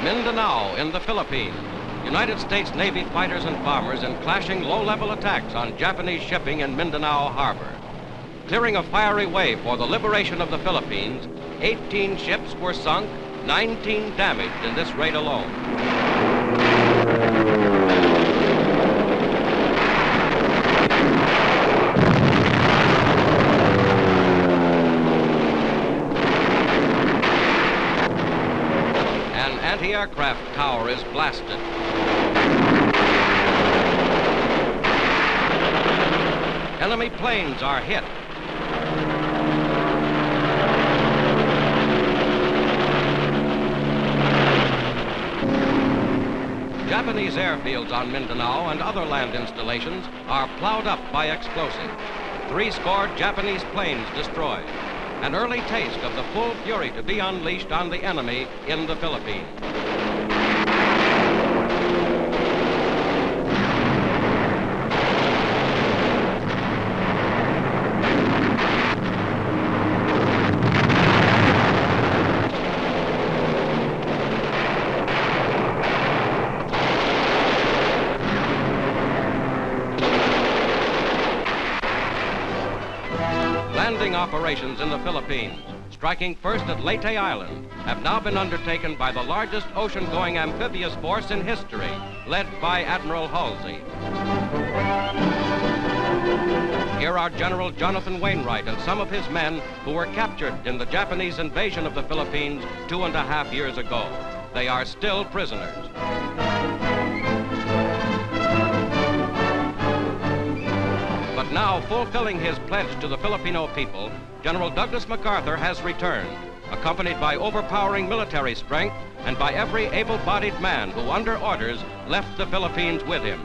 Mindanao in the Philippines. United States Navy fighters and bombers in clashing low-level attacks on Japanese shipping in Mindanao Harbor. Clearing a fiery way for the liberation of the Philippines, 18 ships were sunk, 19 damaged in this raid alone. Anti-aircraft tower is blasted. Enemy planes are hit. Japanese airfields on Mindanao and other land installations are plowed up by explosives. 70 Japanese planes destroyed. An early taste of the full fury to be unleashed on the enemy in the Philippines. Landing operations in the Philippines, striking first at Leyte Island, have now been undertaken by the largest ocean-going amphibious force in history, led by Admiral Halsey. Here are General Jonathan Wainwright and some of his men who were captured in the Japanese invasion of the Philippines 2.5 years ago. They are still prisoners. But now, fulfilling his pledge to the Filipino people, General Douglas MacArthur has returned, accompanied by overpowering military strength and by every able-bodied man who, under orders, left the Philippines with him.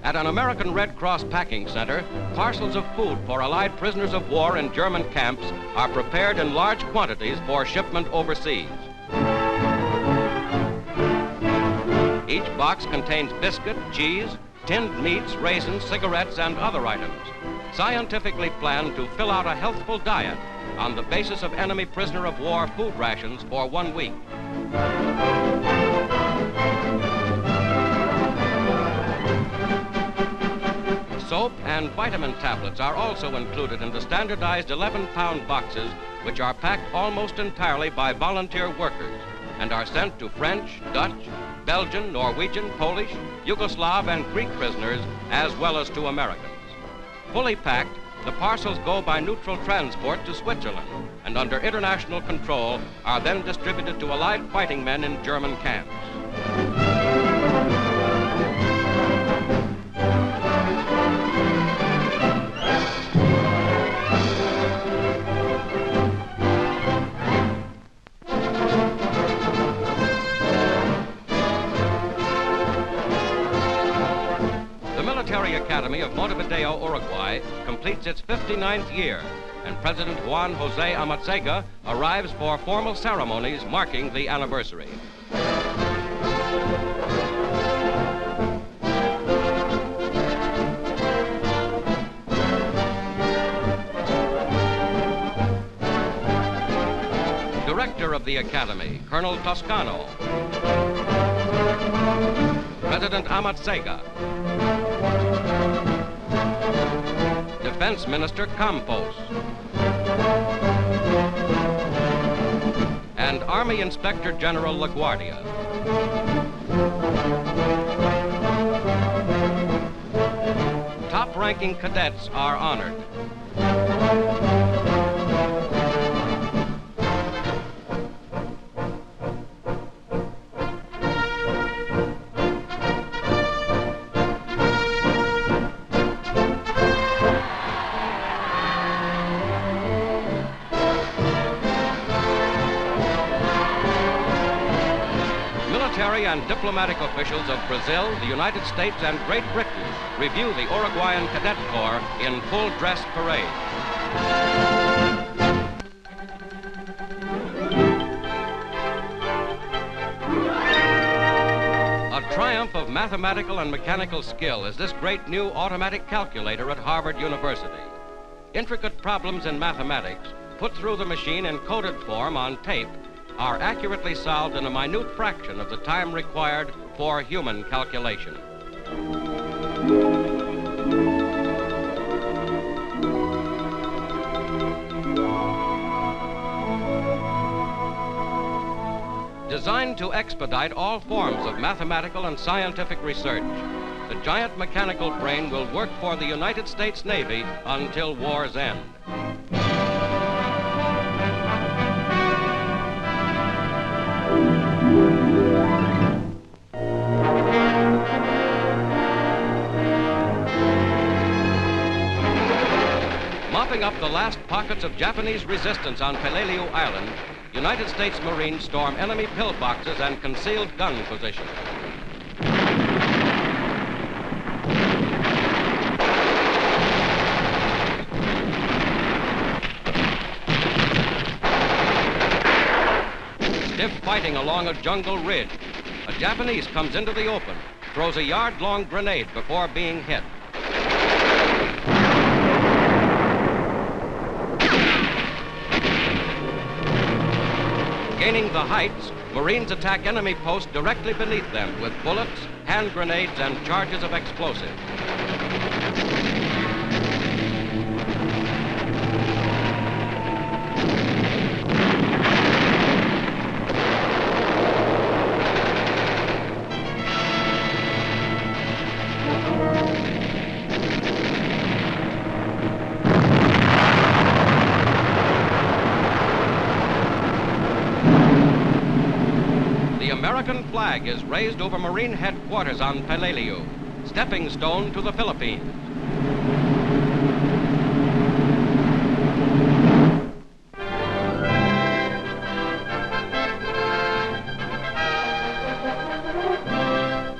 At an American Red Cross packing center, parcels of food for Allied prisoners of war in German camps are prepared in large quantities for shipment overseas. Each box contains biscuit, cheese, tinned meats, raisins, cigarettes, and other items, scientifically planned to fill out a healthful diet on the basis of enemy prisoner of war food rations for 1 week. Soap and vitamin tablets are also included in the standardized 11-pound boxes, which are packed almost entirely by volunteer workers and are sent to French, Dutch, Belgian, Norwegian, Polish, Yugoslav, and Greek prisoners, as well as to Americans. Fully packed, the parcels go by neutral transport to Switzerland and under international control are then distributed to Allied fighting men in German camps. Military Academy of Montevideo, Uruguay, completes its 59th year, and President Juan Jose Amatziga arrives for formal ceremonies marking the anniversary. Director of the Academy, Colonel Toscano. President Amatziga. Defense Minister Campos. And Army Inspector General LaGuardia. Top-ranking cadets are honored. military and diplomatic officials of Brazil, the United States, and Great Britain review the Uruguayan Cadet Corps in full dress parade. A triumph of mathematical and mechanical skill is this great new automatic calculator at Harvard University. Intricate problems in mathematics, put through the machine in coded form on tape, are accurately solved in a minute fraction of the time required for human calculation. Designed to expedite all forms of mathematical and scientific research, the giant mechanical brain will work for the United States Navy until war's end. Mopping up the last pockets of Japanese resistance on Peleliu Island, United States Marines storm enemy pillboxes and concealed gun positions. Stiff fighting along a jungle ridge. A Japanese comes into the open, throws a yard-long grenade before being hit. Gaining the heights, Marines attack enemy posts directly beneath them with bullets, hand grenades, and charges of explosives. The American flag is raised over Marine headquarters on Peleliu, stepping stone to the Philippines.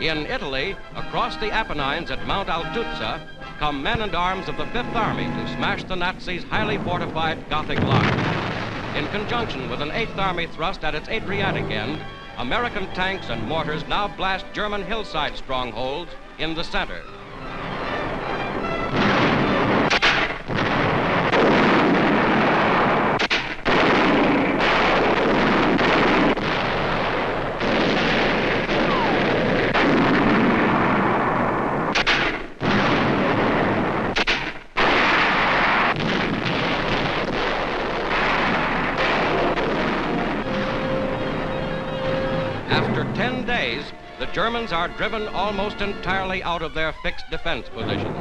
In Italy, across the Apennines at Mount Altuzza, come men and arms of the Fifth Army to smash the Nazis' highly fortified Gothic line. In conjunction with an Eighth Army thrust at its Adriatic end, American tanks and mortars now blast German hillside strongholds in the center. After 10 days, the Germans are driven almost entirely out of their fixed defense positions.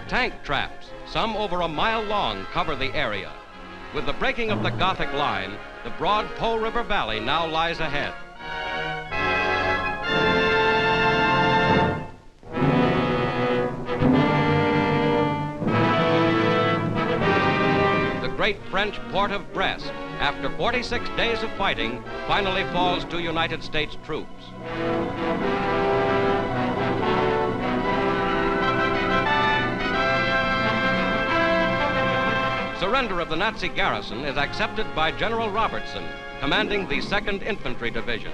Tank traps, some over a mile long, cover the area. With the breaking of the Gothic line, the broad Po River Valley now lies ahead. The great French port of Brest, after 46 days of fighting, finally falls to United States troops. Surrender of the Nazi garrison is accepted by General Robertson, commanding the 2nd Infantry Division.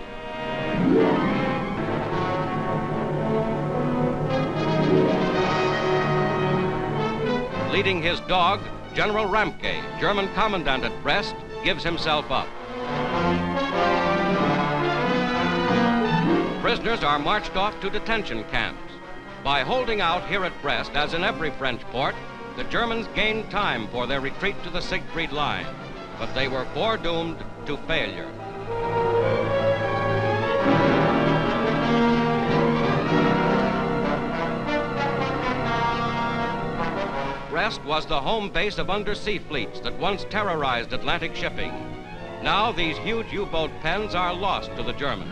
Leading his dog, General Ramke, German commandant at Brest, gives himself up. Prisoners are marched off to detention camps. By holding out here at Brest, as in every French port, the Germans gained time for their retreat to the Siegfried Line, but they were foredoomed to failure. Brest was the home base of undersea fleets that once terrorized Atlantic shipping. Now these huge U-boat pens are lost to the Germans.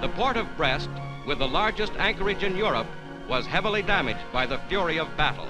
The port of Brest, with the largest anchorage in Europe, was heavily damaged by the fury of battle.